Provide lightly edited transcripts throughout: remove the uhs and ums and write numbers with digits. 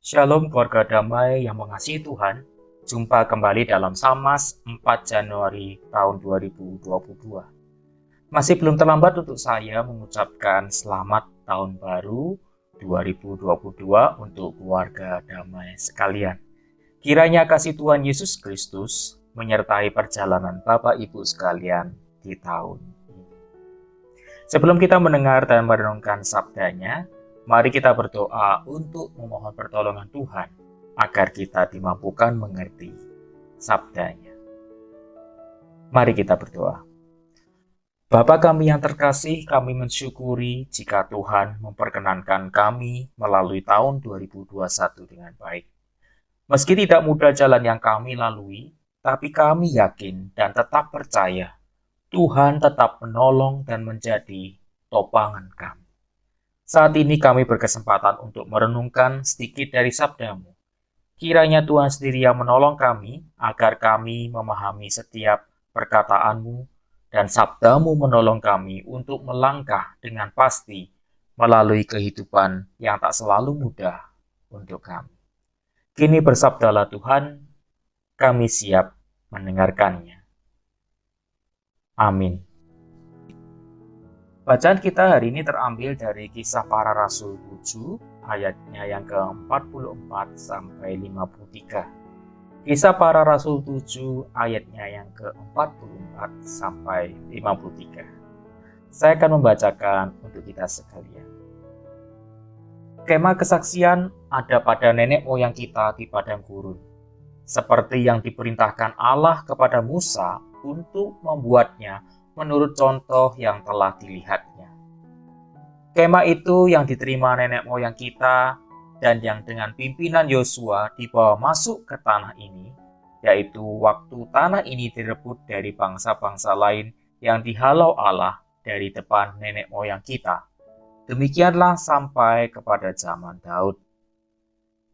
Shalom keluarga damai yang mengasihi Tuhan. Jumpa kembali dalam Samas 4 Januari tahun 2022. Masih belum terlambat untuk saya mengucapkan selamat tahun baru 2022 untuk keluarga damai sekalian. Kiranya kasih Tuhan Yesus Kristus menyertai perjalanan Bapak Ibu sekalian di tahun ini. Sebelum kita mendengar dan merenungkan sabdanya, mari kita berdoa untuk memohon pertolongan Tuhan agar kita dimampukan mengerti sabdanya. Mari kita berdoa. Bapa kami yang terkasih, kami mensyukuri jika Tuhan memperkenankan kami melalui tahun 2021 dengan baik. Meski tidak mudah jalan yang kami lalui, tapi kami yakin dan tetap percaya Tuhan tetap menolong dan menjadi topangan kami. Saat ini kami berkesempatan untuk merenungkan sedikit dari sabdamu. Kiranya Tuhan sendiri yang menolong kami agar kami memahami setiap perkataanmu dan sabdamu menolong kami untuk melangkah dengan pasti melalui kehidupan yang tak selalu mudah untuk kami. Kini bersabdalah Tuhan, kami siap mendengarkannya. Amin. Bacaan kita hari ini terambil dari Kisah Para Rasul 7, ayatnya yang ke-44 sampai 53. Kisah Para Rasul 7, ayatnya yang ke-44 sampai 53. Saya akan membacakan untuk kita sekalian. Kemah kesaksian ada pada nenek moyang kita di padang gurun, seperti yang diperintahkan Allah kepada Musa untuk membuatnya menurut contoh yang telah dilihatnya. Kemah itu yang diterima nenek moyang kita dan yang dengan pimpinan Yosua dibawa masuk ke tanah ini, yaitu waktu tanah ini direbut dari bangsa-bangsa lain yang dihalau Allah dari depan nenek moyang kita. Demikianlah sampai kepada zaman Daud.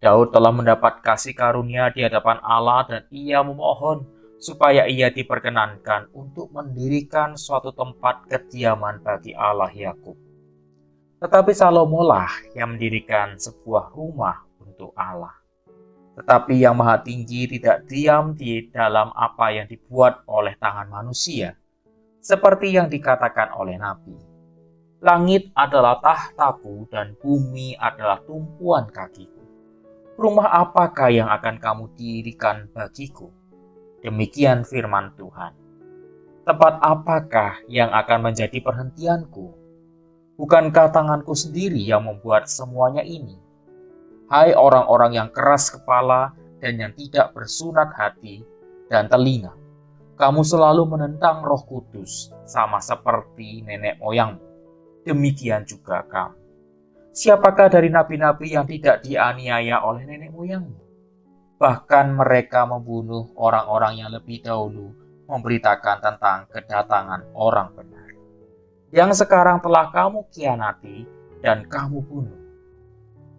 Daud telah mendapat kasih karunia di hadapan Allah dan ia memohon supaya ia diperkenankan untuk mendirikan suatu tempat kediaman bagi Allah Yakub. Tetapi Salomo lah yang mendirikan sebuah rumah untuk Allah. Tetapi Yang Maha Tinggi tidak diam di dalam apa yang dibuat oleh tangan manusia, seperti yang dikatakan oleh Nabi. Langit adalah tahtaku dan bumi adalah tumpuan kakiku. Rumah apakah yang akan kamu dirikan bagiku? Demikian firman Tuhan. Tempat apakah yang akan menjadi perhentianku? Bukankah tanganku sendiri yang membuat semuanya ini? Hai orang-orang yang keras kepala dan yang tidak bersunat hati dan telinga, kamu selalu menentang Roh Kudus sama seperti nenek moyangmu. Demikian juga kamu. Siapakah dari nabi-nabi yang tidak dianiaya oleh nenek moyangmu? Bahkan mereka membunuh orang-orang yang lebih dahulu memberitakan tentang kedatangan orang benar, yang sekarang telah kamu khianati dan kamu bunuh.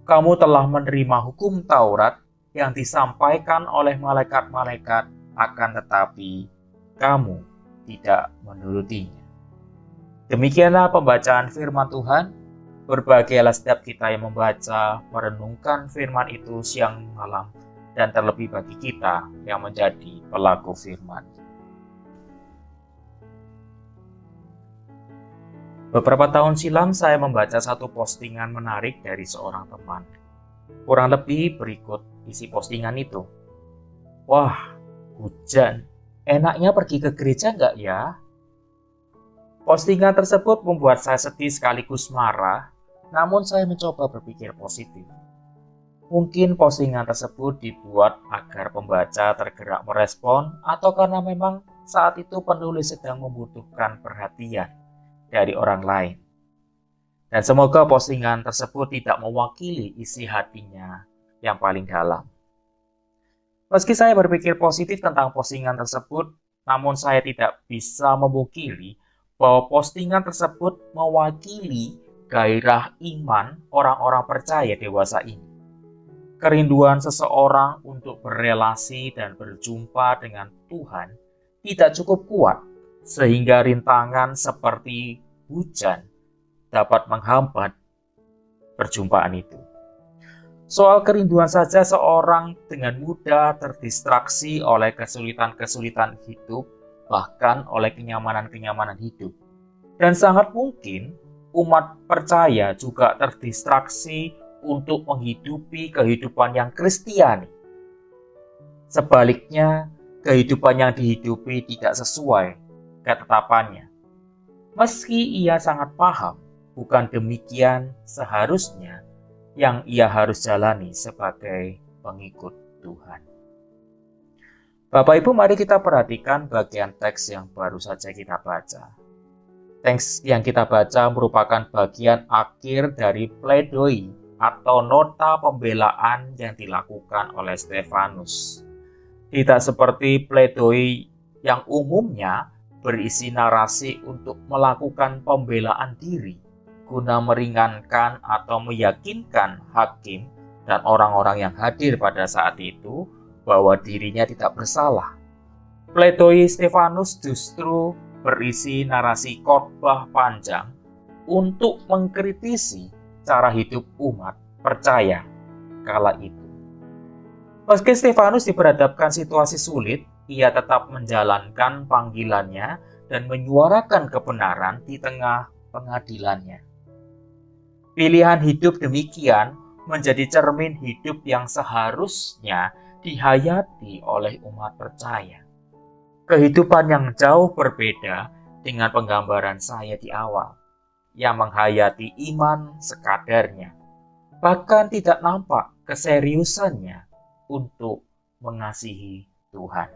Kamu telah menerima hukum Taurat yang disampaikan oleh malaikat-malaikat, akan tetapi kamu tidak menurutinya. Demikianlah pembacaan firman Tuhan. Berbahagialah setiap kita yang membaca, merenungkan firman itu siang malam, dan terlebih bagi kita yang menjadi pelaku firman. Beberapa tahun silam saya membaca satu postingan menarik dari seorang teman. Kurang lebih berikut isi postingan itu. Wah, hujan. Enaknya pergi ke gereja nggak ya? Postingan tersebut membuat saya sedih sekaligus marah. Namun saya mencoba berpikir positif. Mungkin postingan tersebut dibuat agar pembaca tergerak merespon atau karena memang saat itu penulis sedang membutuhkan perhatian dari orang lain. Dan semoga postingan tersebut tidak mewakili isi hatinya yang paling dalam. Meski saya berpikir positif tentang postingan tersebut, namun saya tidak bisa memungkiri bahwa postingan tersebut mewakili gairah iman orang-orang percaya dewasa ini. Kerinduan seseorang untuk berelasi dan berjumpa dengan Tuhan tidak cukup kuat, sehingga rintangan seperti hujan dapat menghambat perjumpaan itu. Soal kerinduan saja seorang dengan mudah terdistraksi oleh kesulitan-kesulitan hidup, bahkan oleh kenyamanan-kenyamanan hidup. Dan sangat mungkin umat percaya juga terdistraksi untuk menghidupi kehidupan yang Kristiani. Sebaliknya, kehidupan yang dihidupi tidak sesuai ketetapannya. Meski ia sangat paham, bukan demikian seharusnya yang ia harus jalani sebagai pengikut Tuhan. Bapak Ibu, mari kita perhatikan bagian teks yang baru saja kita baca. Teks yang kita baca merupakan bagian akhir dari pledoi atau nota pembelaan yang dilakukan oleh Stefanus. Tidak seperti pledoi yang umumnya berisi narasi untuk melakukan pembelaan diri guna meringankan atau meyakinkan hakim dan orang-orang yang hadir pada saat itu bahwa dirinya tidak bersalah. Pledoi Stefanus justru berisi narasi khotbah panjang untuk mengkritisi cara hidup umat percaya kala itu. Meski Stefanus diperhadapkan situasi sulit, ia tetap menjalankan panggilannya dan menyuarakan kebenaran di tengah pengadilannya. Pilihan hidup demikian menjadi cermin hidup yang seharusnya dihayati oleh umat percaya. Kehidupan yang jauh berbeda dengan penggambaran saya di awal, yang menghayati iman sekadarnya, bahkan tidak nampak keseriusannya untuk mengasihi Tuhan.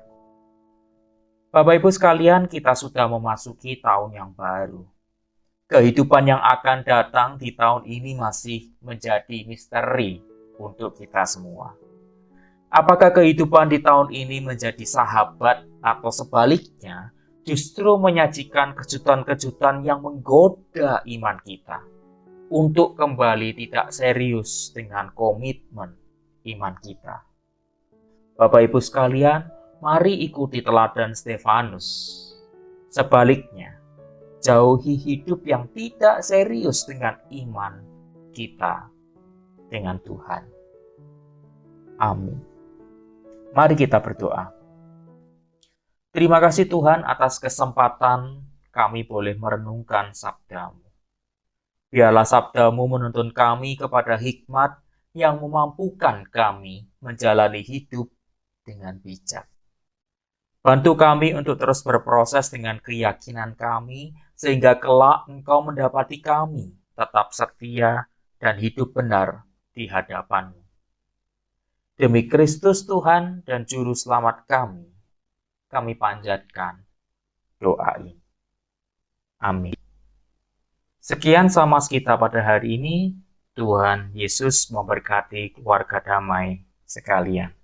Bapak Ibu sekalian, kita sudah memasuki tahun yang baru. Kehidupan yang akan datang di tahun ini masih menjadi misteri untuk kita semua. Apakah kehidupan di tahun ini menjadi sahabat atau sebaliknya justru menyajikan kejutan-kejutan yang menggoda iman kita untuk kembali tidak serius dengan komitmen iman kita? Bapak Ibu sekalian, mari ikuti teladan Stefanus. Sebaliknya, jauhi hidup yang tidak serius dengan iman kita dengan Tuhan. Amin. Mari kita berdoa. Terima kasih Tuhan atas kesempatan kami boleh merenungkan sabda-Mu. Biarlah sabda-Mu menuntun kami kepada hikmat yang memampukan kami menjalani hidup dengan bijak. Bantu kami untuk terus berproses dengan keyakinan kami, sehingga kelak Engkau mendapati kami tetap setia dan hidup benar di hadapan-Mu. Demi Kristus Tuhan dan Juru Selamat kami panjatkan doa ini. Amin. Sekian Samas kita pada hari ini. Tuhan Yesus memberkati keluarga damai sekalian.